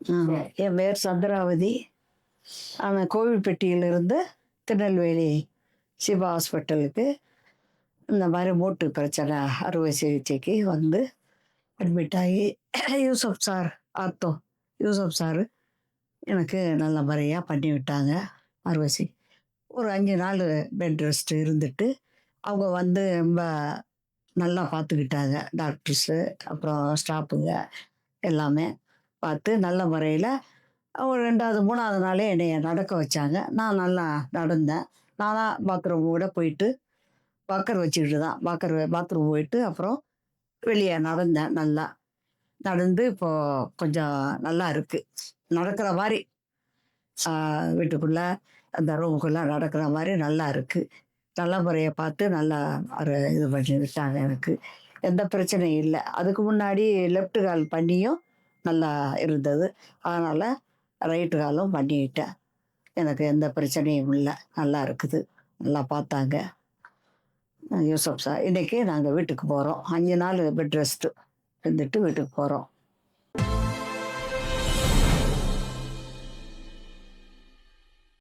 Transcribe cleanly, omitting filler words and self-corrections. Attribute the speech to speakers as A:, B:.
A: என் பேர் சந்திராவதி. நான் கோவில்பட்டியிலிருந்து திருநெல்வேலி சிவா ஹாஸ்பிட்டலுக்கு இந்த மாதிரி மூட்டு பிரச்சனை அறுவை சிகிச்சைக்கு வந்து அட்மிட் ஆகி Yusuf sir ortho Yusuf sir எனக்கு நல்ல முறையாக பண்ணி விட்டாங்க அறுவை ஒரு 5 நாள் பெட் ரெஸ்ட் இருந்துட்டு அவங்க வந்து ரொம்ப நல்லா பார்த்துக்கிட்டாங்க. டாக்டர்ஸு அப்புறம் ஸ்டாஃபுங்க எல்லாமே பார்த்து நல்ல முறையில் ஒரு 2வது 3வது நாளே என்னைய நடக்க வச்சாங்க. நான் நல்லா நடந்தேன். நானாக பாத்ரூம் கூட போயிட்டு வாக்கர் வச்சுக்கிட்டு தான் பாத்ரூம் போயிட்டு அப்புறம் வெளியே நடந்தேன். நல்லா நடந்து இப்போது கொஞ்சம் நல்லா இருக்குது. நடக்கிற மாதிரி வீட்டுக்குள்ளே அந்த ரூமுக்குள்ளே நடக்கிற மாதிரி நல்லா இருக்குது. நல்ல முறையை பார்த்து நல்லா இது பண்ணி விட்டாங்க. எனக்கு எந்த பிரச்சனையும் இல்லை. அதுக்கு முன்னாடி லெஃப்ட் கால் பண்ணியும் நல்லா இருந்தது. அதனால் ரைட்டு காலும் பண்ணிக்கிட்டேன். எனக்கு எந்த பிரச்சனையும் இல்லை. நல்லா இருக்குது. நல்லா பார்த்தாங்க யூசப் சார். இன்றைக்கி நாங்கள் வீட்டுக்கு போகிறோம். 5 நாள் பெட் ரெஸ்ட்டு இருந்துட்டு வீட்டுக்கு போகிறோம்.